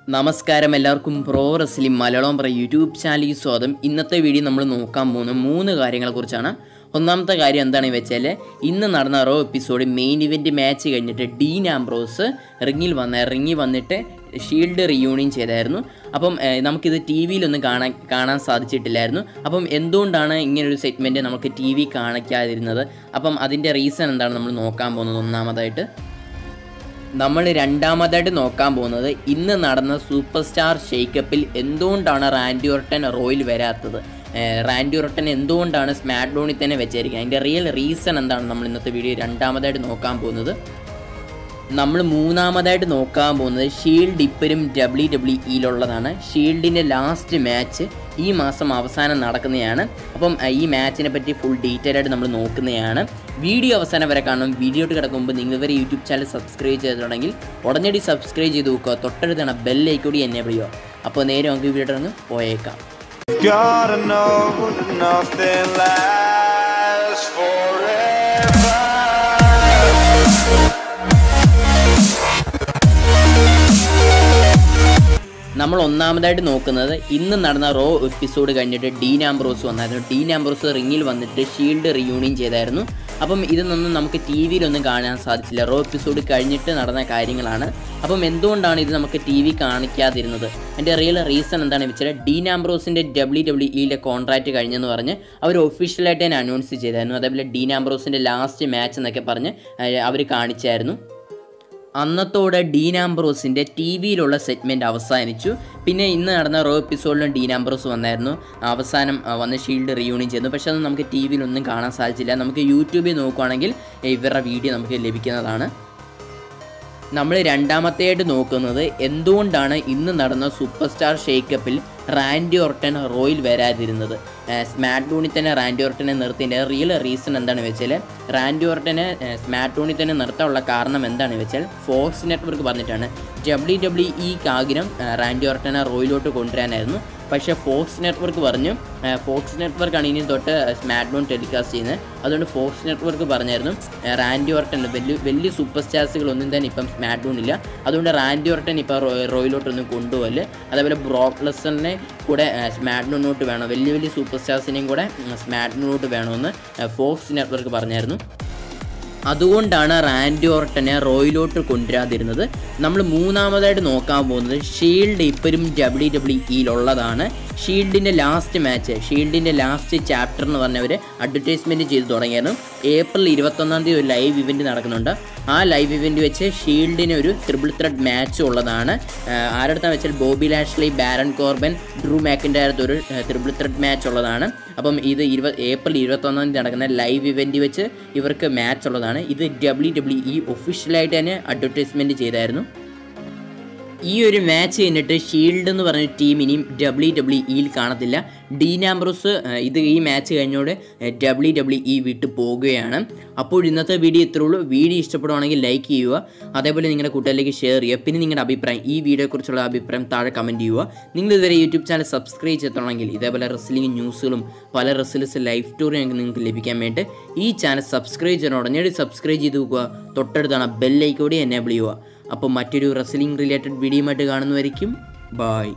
നമസ്കാരം എല്ലാവർക്കും pro wrestling Malayalam പറ യൂട്യൂബ് ചാനലിൽ സ്വാഗതം. ഇന്നത്തെ വീഡിയോ നമ്മൾ നോക്കാൻ പോകുന്ന 3 കാര്യങ്ങളെക്കുറിച്ചാണ്. ഒന്നാമത്തെ കാര്യം എന്താണെന്ന് വെച്ചാൽ ഇന്ന് നടന്ന raw episode main event match കഴിഞ്ഞിട്ട് ഡീൻ ആംബ്രോസ് റിങ്ങിൽ വന്നിട്ട് ഷീൽഡ് റിയൂണിയൻ ചെയ്തായിരുന്നു. അപ്പം നമുക്കിത് ടി വിയിലൊന്നും കാണാൻ സാധിച്ചിട്ടില്ലായിരുന്നു. അപ്പം എന്തുകൊണ്ടാണ് ഇങ്ങനൊരു സെഗ്മെൻറ്റ് നമുക്ക് ടി വി കാണിക്കാതിരുന്നത്, അപ്പം അതിൻ്റെ റീസൺ എന്താണ് നമ്മൾ നോക്കാൻ പോകുന്നത്. ഒന്നാമതായിട്ട് നമ്മൾ രണ്ടാമതായിട്ട് നോക്കാൻ പോകുന്നത് ഇന്ന് നടന്ന സൂപ്പർ സ്റ്റാർ ഷെയ്ക്കപ്പിൽ എന്തുകൊണ്ടാണ് റാൻഡി ഓർട്ടൻ റോയിൽ വരാത്തത്, റാൻഡി ഓർട്ടൻ എന്തുകൊണ്ടാണ് സ്മാക്ക് ഡൗണിൽ തന്നെ വെച്ചായിരിക്കുന്നത്, അതിൻ്റെ റിയൽ റീസൺ എന്താണ് നമ്മൾ ഇന്നത്തെ വീഡിയോ രണ്ടാമതായിട്ട് നോക്കാൻ പോകുന്നത്. നമ്മൾ മൂന്നാമതായിട്ട് നോക്കാൻ പോകുന്നത് ഷീൽഡ് ഇപ്പോഴും WWEയിലുള്ളതാണ്. ഷീൽഡിൻ്റെ ലാസ്റ്റ് മാച്ച് ഈ മാസം അവസാനം നടക്കുന്നതാണ്. അപ്പം ഈ മാച്ചിനെ പറ്റി ഫുൾ ഡീറ്റെയിൽ ആയിട്ട് നമ്മൾ നോക്കുന്നതാണ്. വീഡിയോ അവസാനം വരെ കാണണം. വീഡിയോട്ട് കിടക്കുമ്പോൾ നിങ്ങൾ ഇവരെ യൂട്യൂബ് ചാനൽ സബ്സ്ക്രൈബ് ചെയ്തിട്ടുണ്ടെങ്കിൽ ഉടനടി സബ്സ്ക്രൈബ് ചെയ്ത് നോക്കുക. തൊട്ടടുത്താണ് ബെല്ലൈക്കൻ കൂടി എനേബിൾ ചെയ്യുക. അപ്പോൾ നേരെ നമുക്ക് വീഡിയോ അങ്ങ് പോയേക്കാം. നമ്മൾ ഒന്നാമതായിട്ട് നോക്കുന്നത് ഇന്ന് നടന്ന റോ എപ്പിസോഡ് കഴിഞ്ഞിട്ട് ഡീൻ ആംബ്രോസ് വന്നായിരുന്നു. ഡീൻ ആംബ്രോസ് റിങ്ങിൽ വന്നിട്ട് ഷീൽഡ് റിയൂണിയൻ ചെയ്തായിരുന്നു. അപ്പം ഇതൊന്നും നമുക്ക് ടി വിയിലൊന്നും കാണാൻ സാധിച്ചില്ല. റോ എപ്പിസോഡ് കഴിഞ്ഞിട്ട് നടന്ന കാര്യങ്ങളാണ്. അപ്പം എന്തുകൊണ്ടാണ് ഇത് നമുക്ക് ടി വി കാണിക്കാതിരുന്നത്, അതിൻ്റെ റിയൽ റീസൺ എന്താണെന്ന് വെച്ചാൽ ഡീൻ ആംബ്രോസിൻ്റെ WWEയിലെ കോൺട്രാക്റ്റ് കഴിഞ്ഞെന്ന് പറഞ്ഞ് അവർ ഒഫീഷ്യലായിട്ട് തന്നെ അനൗൺസ് ചെയ്തായിരുന്നു. അതേപോലെ ഡീൻ ആംബ്രോസിൻ്റെ ലാസ്റ്റ് മാച്ച് എന്നൊക്കെ പറഞ്ഞ് അവർ കാണിച്ചായിരുന്നു. അന്നത്തോടെ ഡീൻ ആംബ്രോസിൻ്റെ ടി വിയിലുള്ള സെഗ്മെൻറ്റ് അവസാനിച്ചു. പിന്നെ ഇന്ന് നടന്ന റോ എപ്പിസോഡിലും ഡീൻ ആംബ്രോസ് വന്നായിരുന്നു. അവസാനം വന്ന് ഷീൽഡ് റിയൂണിയൻ ചെയ്യുന്നു. പക്ഷേ അത് നമുക്ക് ടി വിയിലൊന്നും കാണാൻ സാധിച്ചില്ല. നമുക്ക് യൂട്യൂബിൽ നോക്കുകയാണെങ്കിൽ ഇവരുടെ വീഡിയോ നമുക്ക് ലഭിക്കുന്നതാണ്. നമ്മൾ രണ്ടാമത്തെയായിട്ട് നോക്കുന്നത് എന്തുകൊണ്ടാണ് ഇന്ന് നടന്ന സൂപ്പർ സ്റ്റാർ ഷെയ്ക്കപ്പിൽ റാൻഡി ഓർട്ടൻ റോയിൽ വരാതിരുന്നത്. സ്മാക്ക് ഡൗണിൽ തന്നെ റാൻഡി ഓർട്ടനെ നിർത്തിൻ്റെ റിയൽ റീസൺ എന്താണെന്ന് വെച്ചാൽ റാൻഡി ഓർട്ടനെ സ്മാക്ക് ഡൗണിൽ തന്നെ നിർത്താനുള്ള കാരണം എന്താണെന്ന് വെച്ചാൽ ഫോക്സ് നെറ്റ്വർക്ക് പറഞ്ഞിട്ടാണ്. WWEക്ക് ആഗ്രഹം റാൻഡി ഓർട്ടനെ റോയിലോട്ട് കൊണ്ടുവരാനായിരുന്നു. പക്ഷേ ഫോക്സ് നെറ്റ്വർക്ക് പറഞ്ഞു, ഫോക്സ് നെറ്റ്വർക്കാണ് ഇനി തൊട്ട് സ്മാക്ക് ഡൗൺ ടെലികാസ്റ്റ് ചെയ്യുന്നത്. അതുകൊണ്ട് ഫോക്സ് നെറ്റ്വർക്ക് പറഞ്ഞായിരുന്നു റാൻഡി ഓർട്ടൻ വലിയ സൂപ്പർ സ്റ്റാർസുകളൊന്നും തന്നെ ഇപ്പം സ്മാക്ക് ഡൗണില്ല, അതുകൊണ്ട് റാൻഡി ഓർട്ടൻ ഇപ്പോൾ റോയിലോട്ടൊന്നും കൊണ്ടുപോകല്. അതേപോലെ ബ്രോക്ക് ലെസ്നറിനെ കൂടെ സ്മാക്ക് ഡൗണിലോട്ട് വേണം, വലിയ സൂപ്പർ സ്റ്റാർസിനെയും കൂടെ സ്മാക്ക് ഡൗണിലോട്ട് വേണമെന്ന് ഫോക്സ് നെറ്റ്വർക്ക് പറഞ്ഞായിരുന്നു. അതുകൊണ്ടാണ് റാൻഡി ഓർട്ടനെ റോയിലോട്ട് കൊണ്ടുവരാതിരുന്നത്. നമ്മൾ മൂന്നാമതായിട്ട് നോക്കാൻ പോകുന്നത് ഷീൽഡ് ഇപ്പോഴും WWEയിലുള്ളതാണ്. ഷീൽഡിൻ്റെ ലാസ്റ്റ് മാച്ച്, ഷീൽഡിൻ്റെ ലാസ്റ്റ് ചാപ്റ്റർ എന്ന് പറഞ്ഞവർ അഡ്വർടൈസ്മെൻറ്റ് ചെയ്ത് തുടങ്ങിയായിരുന്നു. ഏപ്രിൽ 21 ഒരു ലൈവ് ഇവൻറ്റ് നടക്കുന്നുണ്ട്. ആ ലൈവ് ഇവൻറ്റ് വെച്ച് ഷീൽഡിന് ഒരു ട്രിപ്പിൾ ത്രെഡ് മാച്ച് ഉള്ളതാണ്. ആരുടെ വെച്ചാൽ Bobby Lashley, Baron Corbin, Drew മാക്കിൻ്റെയടുത്ത് ഒരു ട്രിപ്പിൾ ത്രെഡ് മാച്ച് ഉള്ളതാണ്. അപ്പം ഇത് ഏപ്രിൽ 21 നടക്കുന്ന ലൈവ് ഇവൻറ്റ് വെച്ച് ഇവർക്ക് മാച്ച് ഉള്ളതാണ്. ഇത് WWE ഒഫീഷ്യലായിട്ട് തന്നെ അഡ്വർടൈസ്മെൻറ്റ് ചെയ്തായിരുന്നു. ഈ ഒരു മാച്ച് കഴിഞ്ഞിട്ട് ഷീൽഡ് എന്ന് പറഞ്ഞ ടീം ഇനിയും WWEയിൽ കാണത്തില്ല. ഡീൻ ആംബ്രോസ് ഈ മാച്ച് കഴിഞ്ഞോടെ WWE വിട്ട് പോകുകയാണ്. അപ്പോൾ ഇന്നത്തെ വീഡിയോ ഇത്രേ ഉള്ളൂ. വീഡിയോ ഇഷ്ടപ്പെടുവാണെങ്കിൽ ലൈക്ക് ചെയ്യുക, അതേപോലെ നിങ്ങളുടെ കൂട്ടുകാരിലേക്ക് ഷെയർ ചെയ്യുക. പിന്നെ നിങ്ങളുടെ അഭിപ്രായം, ഈ വീഡിയോയെക്കുറിച്ചുള്ള അഭിപ്രായം താഴെ കമൻറ്റ് ചെയ്യുക. നിങ്ങൾ ഇതുവരെ യൂട്യൂബ് ചാനൽ സബ്സ്ക്രൈബ് ചെയ്തിട്ടുണ്ടെങ്കിൽ ഇതേപോലെ റെസ്ലിംഗ് ന്യൂസുകളും പല റെസ്ലേഴ്സ് ലൈഫ് സ്റ്റോറിയും നിങ്ങൾക്ക് ലഭിക്കാൻ വേണ്ടി ഈ ചാനൽ സബ്സ്ക്രൈബ് ചെയ്യണം. ഉടനടി സബ്സ്ക്രൈബ് ചെയ്ത് നോക്കുക. തൊട്ടടുത്താണ് ബെല്ലൈക്കൻ കൂടി എനേബിൾ ചെയ്യുക. അപ്പോൾ മറ്റൊരു റെസ്ലിംഗ് റിലേറ്റഡ് വീഡിയോയുമായിട്ട് കാണുന്നതായിരിക്കും. ബൈ.